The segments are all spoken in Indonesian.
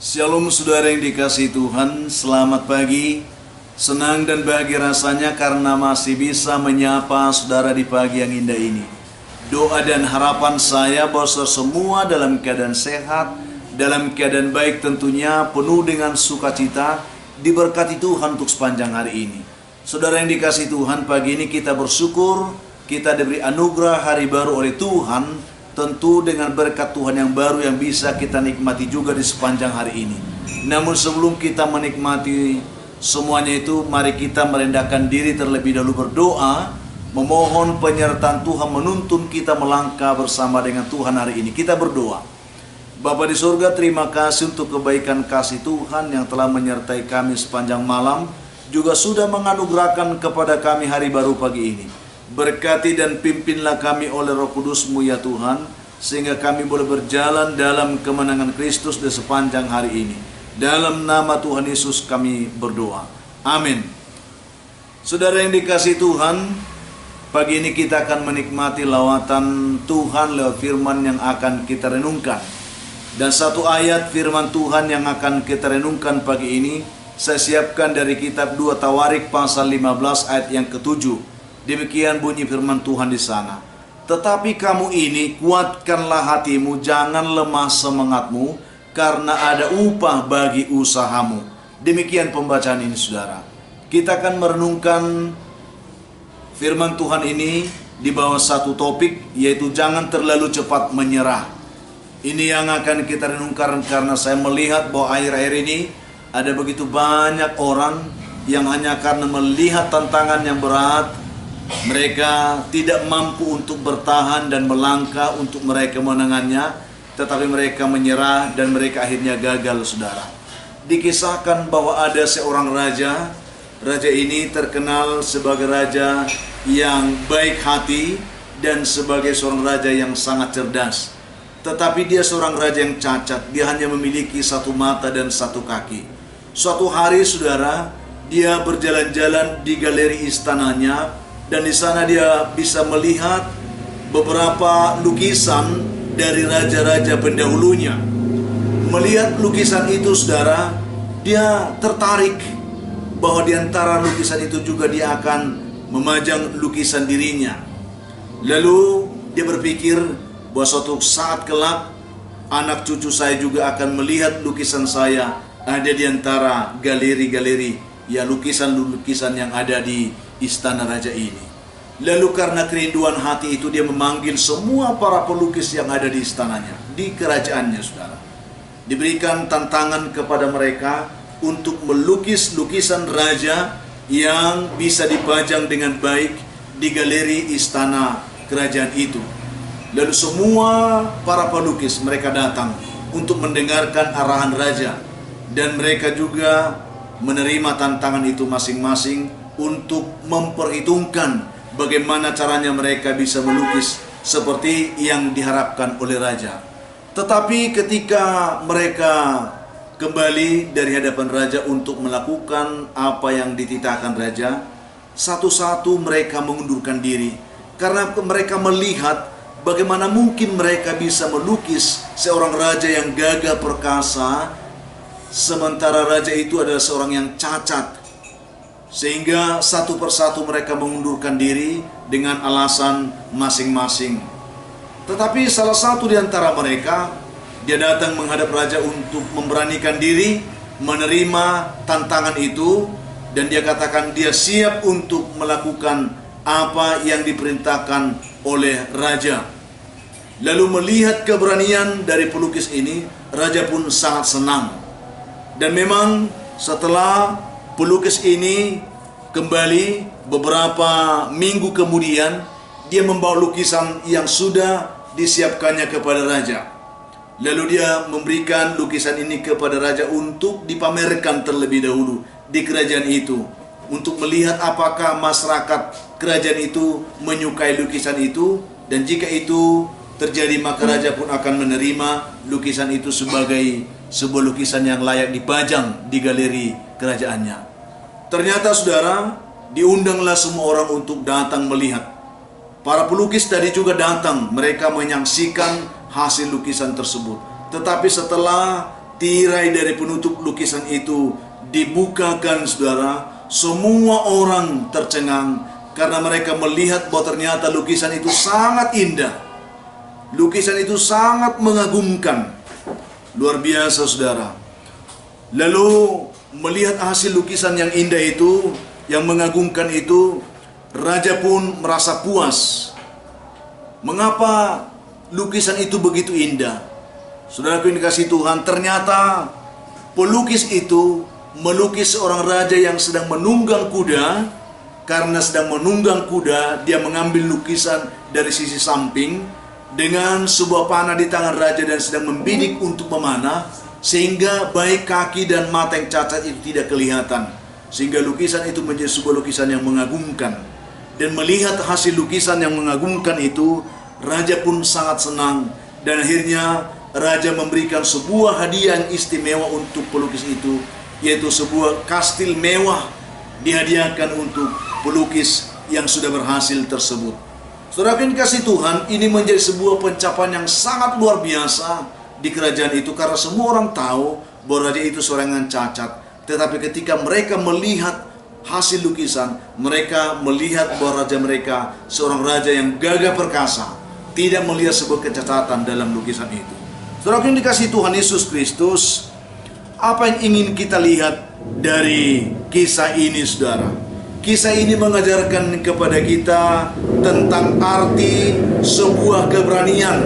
Shalom saudara yang dikasihi Tuhan, selamat pagi. Senang dan bahagia rasanya karena masih bisa menyapa saudara di pagi yang indah ini. Doa dan harapan saya bahwa semua dalam keadaan sehat, dalam keadaan baik tentunya, penuh dengan sukacita, diberkati Tuhan untuk sepanjang hari ini. Saudara yang dikasihi Tuhan, pagi ini kita bersyukur, kita diberi anugerah hari baru oleh Tuhan, tentu dengan berkat Tuhan yang baru yang bisa kita nikmati juga di sepanjang hari ini. Namun sebelum kita menikmati semuanya itu, mari kita merendahkan diri terlebih dahulu berdoa, memohon penyertaan Tuhan menuntun kita melangkah bersama dengan Tuhan hari ini. Kita berdoa. Bapa di surga, terima kasih untuk kebaikan kasih Tuhan yang telah menyertai kami sepanjang malam, juga sudah menganugerahkan kepada kami hari baru pagi ini. Berkati dan pimpinlah kami oleh Roh Kudus-Mu ya Tuhan, sehingga kami boleh berjalan dalam kemenangan Kristus di sepanjang hari ini. Dalam nama Tuhan Yesus kami berdoa. Amin. Saudara yang dikasihi Tuhan, pagi ini kita akan menikmati lawatan Tuhan lewat firman yang akan kita renungkan. Dan satu ayat firman Tuhan yang akan kita renungkan pagi ini, saya siapkan dari kitab 2 Tawarik pasal 15 ayat yang ke-7. Demikian bunyi firman Tuhan di sana. Tetapi kamu ini kuatkanlah hatimu, jangan lemah semangatmu, karena ada upah bagi usahamu. Demikian pembacaan ini saudara. Kita akan merenungkan firman Tuhan ini di bawah satu topik, yaitu jangan terlalu cepat menyerah. Ini yang akan kita renungkan karena saya melihat bahwa akhir-akhir ini ada begitu banyak orang yang hanya karena melihat tantangan yang berat, mereka tidak mampu untuk bertahan dan melangkah untuk meraih kemenangannya, tetapi mereka menyerah dan mereka akhirnya gagal, saudara. Dikisahkan bahwa ada seorang raja. Raja ini terkenal sebagai raja yang baik hati dan sebagai seorang raja yang sangat cerdas. Tetapi dia seorang raja yang cacat. Dia hanya memiliki satu mata dan satu kaki. Suatu hari, saudara, dia berjalan-jalan di galeri istananya, dan di sana dia bisa melihat beberapa lukisan dari raja-raja pendahulunya. Melihat lukisan itu, saudara, dia tertarik bahwa di antara lukisan itu juga dia akan memajang lukisan dirinya. Lalu dia berpikir bahwa suatu saat kelak anak cucu saya juga akan melihat lukisan saya ada di antara galeri-galeri, ya lukisan-lukisan yang ada di istana raja ini. Lalu karena kerinduan hati itu dia memanggil semua para pelukis yang ada di istananya, di kerajaannya, saudara. Diberikan tantangan kepada mereka untuk melukis lukisan raja yang bisa dipajang dengan baik di galeri istana kerajaan itu. Lalu semua para pelukis mereka datang untuk mendengarkan arahan raja, dan mereka juga menerima tantangan itu masing-masing untuk memperhitungkan bagaimana caranya mereka bisa melukis seperti yang diharapkan oleh raja. Tetapi ketika mereka kembali dari hadapan raja untuk melakukan apa yang dititahkan raja, satu-satu mereka mengundurkan diri karena mereka melihat bagaimana mungkin mereka bisa melukis seorang raja yang gagah perkasa, sementara raja itu adalah seorang yang cacat. Sehingga satu persatu mereka mengundurkan diri dengan alasan masing-masing. Tetapi salah satu di antara mereka, dia datang menghadap raja untuk memberanikan diri menerima tantangan itu, dan dia katakan dia siap untuk melakukan apa yang diperintahkan oleh raja. Lalu melihat keberanian dari pelukis ini, raja pun sangat senang. Dan memang setelah pelukis ini kembali beberapa minggu kemudian, dia membawa lukisan yang sudah disiapkannya kepada raja. Lalu dia memberikan lukisan ini kepada raja untuk dipamerkan terlebih dahulu di kerajaan itu, untuk melihat apakah masyarakat kerajaan itu menyukai lukisan itu, dan jika itu terjadi maka raja pun akan menerima lukisan itu sebagai sebuah lukisan yang layak dipajang di galeri kerajaannya. Ternyata, saudara, diundanglah semua orang untuk datang melihat. Para pelukis tadi juga datang, mereka menyaksikan hasil lukisan tersebut. Tetapi setelah tirai dari penutup lukisan itu dibukakan, saudara, semua orang tercengang karena mereka melihat bahwa ternyata lukisan itu sangat indah. Lukisan itu sangat mengagumkan. Luar biasa, saudara. Lalu melihat hasil lukisan yang indah itu, yang mengagumkan itu, raja pun merasa puas. Mengapa lukisan itu begitu indah? Saudaraku yang dikasihi Tuhan, ternyata pelukis itu melukis seorang raja yang sedang menunggang kuda. Karena sedang menunggang kuda, dia mengambil lukisan dari sisi samping dengan sebuah panah di tangan raja dan sedang membidik untuk memanah, sehingga baik kaki dan mata yang cacat itu tidak kelihatan. Sehingga lukisan itu menjadi sebuah lukisan yang mengagumkan. Dan melihat hasil lukisan yang mengagumkan itu, raja pun sangat senang. Dan akhirnya raja memberikan sebuah hadiah yang istimewa untuk pelukis itu, yaitu sebuah kastil mewah dihadiahkan untuk pelukis yang sudah berhasil tersebut. Saudara yang dikasihi Tuhan, ini menjadi sebuah pencapaian yang sangat luar biasa di kerajaan itu, karena semua orang tahu bahwa raja itu seorang yang cacat. Tetapi ketika mereka melihat hasil lukisan, mereka melihat bahwa raja mereka seorang raja yang gagah perkasa, tidak melihat sebuah kecacatan dalam lukisan itu. Saudara yang dikasihi Tuhan Yesus Kristus, apa yang ingin kita lihat dari kisah ini, saudara? Kisah ini mengajarkan kepada kita tentang arti sebuah keberanian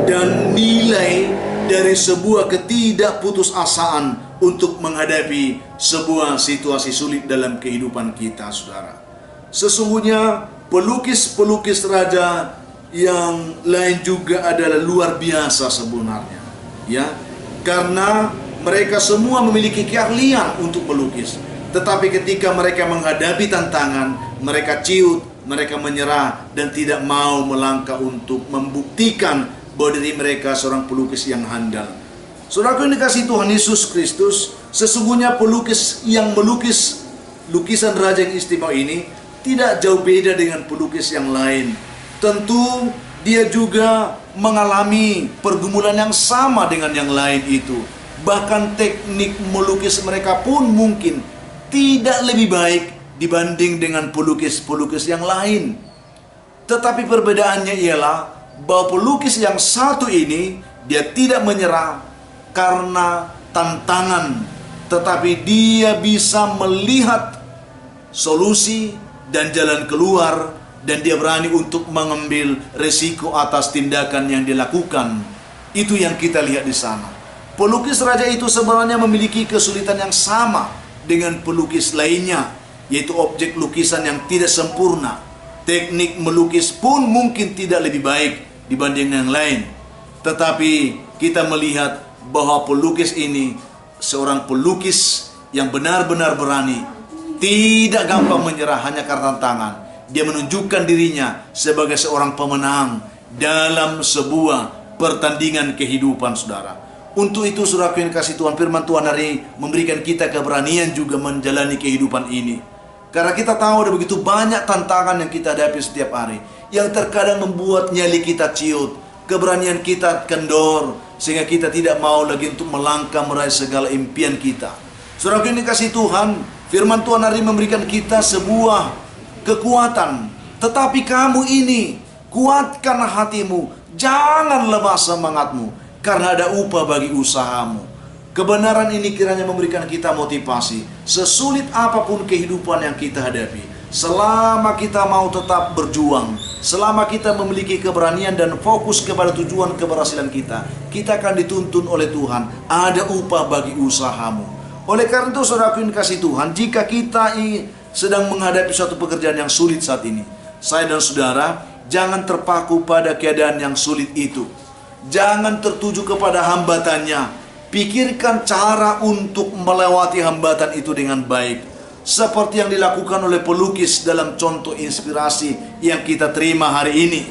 dan nilai dari sebuah ketidakputusasaan untuk menghadapi sebuah situasi sulit dalam kehidupan kita, saudara. Sesungguhnya pelukis-pelukis raja yang lain juga adalah luar biasa sebenarnya, ya, karena mereka semua memiliki keahlian untuk melukis. Tetapi ketika mereka menghadapi tantangan, mereka ciut, mereka menyerah dan tidak mau melangkah untuk membuktikan bahwa diri mereka seorang pelukis yang handal. Saudaraku yang dikasihi Tuhan Yesus Kristus, sesungguhnya pelukis yang melukis lukisan raja yang istimewa ini tidak jauh beda dengan pelukis yang lain. Tentu dia juga mengalami pergumulan yang sama dengan yang lain itu. Bahkan teknik melukis mereka pun mungkin tidak lebih baik dibanding dengan pelukis-pelukis yang lain. Tetapi perbedaannya ialah bahwa pelukis yang satu ini, dia tidak menyerah karena tantangan, tetapi dia bisa melihat solusi dan jalan keluar, dan dia berani untuk mengambil resiko atas tindakan yang dilakukan. Itu yang kita lihat di sana. Pelukis raja itu sebenarnya memiliki kesulitan yang sama dengan pelukis lainnya, yaitu objek lukisan yang tidak sempurna. Teknik melukis pun mungkin tidak lebih baik dibanding yang lain. Tetapi kita melihat bahwa pelukis ini seorang pelukis yang benar-benar berani, tidak gampang menyerah hanya karena tantangan. Dia menunjukkan dirinya sebagai seorang pemenang dalam sebuah pertandingan kehidupan, saudara. Untuk itu, saudara yang kasih Tuhan, firman Tuhan hari ini memberikan kita keberanian juga menjalani kehidupan ini. Karena kita tahu ada begitu banyak tantangan yang kita hadapi setiap hari, yang terkadang membuat nyali kita ciut, keberanian kita kendor, sehingga kita tidak mau lagi untuk melangkah meraih segala impian kita. Saudara yang dikasih Tuhan, firman Tuhan hari ini memberikan kita sebuah kekuatan. Tetapi kamu ini, kuatkan hatimu, jangan lemah semangatmu, karena ada upah bagi usahamu. Kebenaran ini kiranya memberikan kita motivasi. Sesulit apapun kehidupan yang kita hadapi, selama kita mau tetap berjuang, selama kita memiliki keberanian dan fokus kepada tujuan keberhasilan kita, kita akan dituntun oleh Tuhan. Ada upah bagi usahamu. Oleh karena itu, saudaraku yang kasih Tuhan, jika kita sedang menghadapi suatu pekerjaan yang sulit saat ini, saya dan saudara jangan terpaku pada keadaan yang sulit itu. Jangan tertuju kepada hambatannya. Pikirkan cara untuk melewati hambatan itu dengan baik, seperti yang dilakukan oleh pelukis dalam contoh inspirasi yang kita terima hari ini.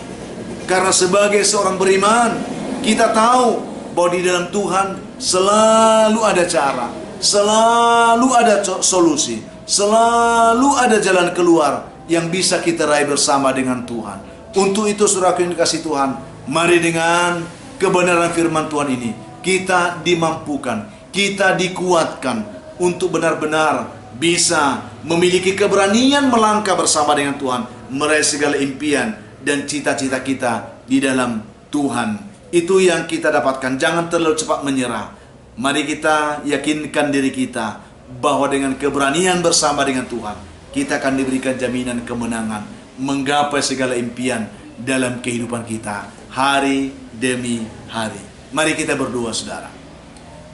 Karena sebagai seorang beriman, kita tahu bahwa di dalam Tuhan selalu ada cara, selalu ada solusi, selalu ada jalan keluar yang bisa kita raih bersama dengan Tuhan. Untuk itu, saudara yang dikasihi Tuhan, mari dengan kebenaran firman Tuhan ini kita dimampukan, kita dikuatkan untuk benar-benar bisa memiliki keberanian melangkah bersama dengan Tuhan, meraih segala impian dan cita-cita kita di dalam Tuhan. Itu yang kita dapatkan. Jangan terlalu cepat menyerah. Mari kita yakinkan diri kita bahwa dengan keberanian bersama dengan Tuhan, kita akan diberikan jaminan kemenangan menggapai segala impian dalam kehidupan kita hari demi hari. Mari kita berdoa, saudara.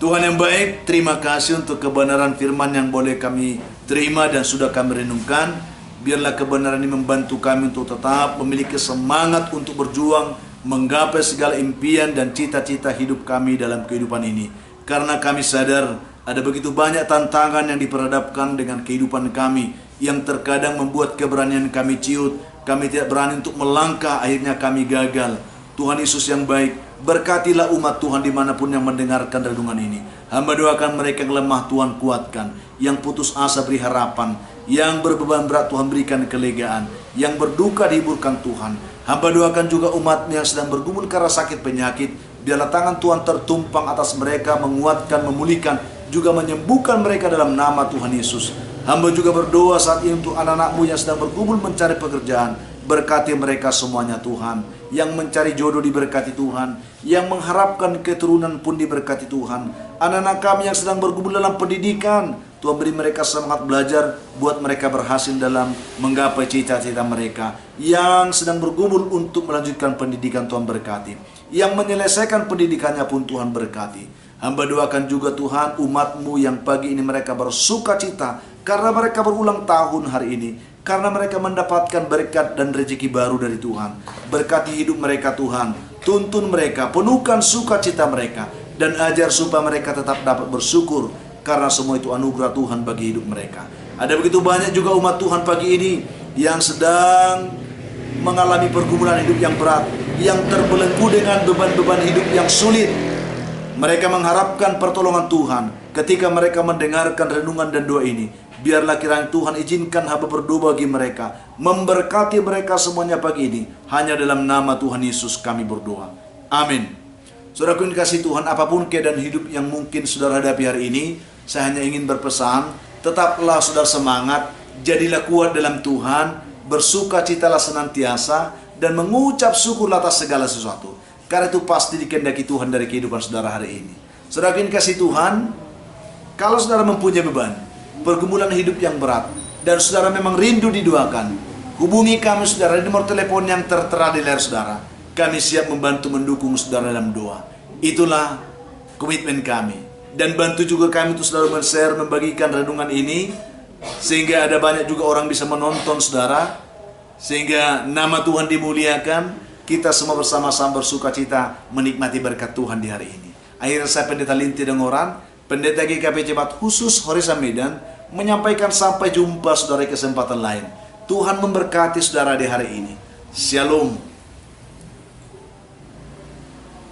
Tuhan yang baik, terima kasih untuk kebenaran firman yang boleh kami terima dan sudah kami renungkan. Biarlah kebenaran ini membantu kami untuk tetap memiliki semangat untuk berjuang, menggapai segala impian dan cita-cita hidup kami dalam kehidupan ini. Karena kami sadar ada begitu banyak tantangan yang diperhadapkan dengan kehidupan kami, yang terkadang membuat keberanian kami ciut. Kami tidak berani untuk melangkah, akhirnya kami gagal. Tuhan Yesus yang baik, berkatilah umat Tuhan dimanapun yang mendengarkan renungan ini. Hamba doakan mereka yang lemah Tuhan kuatkan, yang putus asa beri harapan, yang berbeban berat Tuhan berikan kelegaan, yang berduka dihiburkan Tuhan. Hamba doakan juga umat yang sedang bergumul karena sakit penyakit, biarlah tangan Tuhan tertumpang atas mereka, menguatkan, memulihkan, juga menyembuhkan mereka dalam nama Tuhan Yesus. Hamba juga berdoa saat ini untuk anak-anak-Mu yang sedang bergumul mencari pekerjaan. Berkati mereka semuanya Tuhan. Yang mencari jodoh diberkati Tuhan. Yang mengharapkan keturunan pun diberkati Tuhan. Anak-anak kami yang sedang bergumul dalam pendidikan, Tuhan beri mereka semangat belajar, buat mereka berhasil dalam menggapai cita-cita mereka. Yang sedang bergumul untuk melanjutkan pendidikan, Tuhan berkati. Yang menyelesaikan pendidikannya pun Tuhan berkati. Hamba doakan juga Tuhan umat-Mu yang pagi ini mereka bersuka cita karena mereka berulang tahun hari ini, karena mereka mendapatkan berkat dan rezeki baru dari Tuhan. Berkati hidup mereka Tuhan, tuntun mereka, penuhkan sukacita mereka, dan ajar supaya mereka tetap dapat bersyukur, karena semua itu anugerah Tuhan bagi hidup mereka. Ada begitu banyak juga umat Tuhan pagi ini yang sedang mengalami pergumulan hidup yang berat, yang terbelenggu dengan beban-beban hidup yang sulit. Mereka mengharapkan pertolongan Tuhan. Ketika mereka mendengarkan renungan dan doa ini, biarlah kiranya Tuhan izinkan hamba berdoa bagi mereka, memberkati mereka semuanya pagi ini. Hanya dalam nama Tuhan Yesus kami berdoa. Amin. Saudaraku yang dikasihi Tuhan, apapun keadaan hidup yang mungkin saudara hadapi hari ini, saya hanya ingin berpesan, tetaplah saudara semangat, jadilah kuat dalam Tuhan, bersukacitalah senantiasa, dan mengucap syukur atas segala sesuatu. Karena itu pasti dikehendaki Tuhan dari kehidupan saudara hari ini. Saudara yang dikasihi Tuhan, kalau saudara mempunyai beban, pergumulan hidup yang berat, dan saudara memang rindu didoakan, hubungi kami saudara di nomor telepon yang tertera di layar saudara. Kami siap membantu mendukung saudara dalam doa. Itulah komitmen kami. Dan bantu juga kami untuk saudara men-share, membagikan renungan ini, sehingga ada banyak juga orang bisa menonton saudara, sehingga nama Tuhan dimuliakan. Kita semua bersama-sama bersukacita menikmati berkat Tuhan di hari ini. Akhirnya saya Pendeta Linti Dengoran, Pendeta GKP Jemaat Khusus Horizon Medan, menyampaikan sampai jumpa saudara kesempatan lain. Tuhan memberkati saudara di hari ini. Shalom.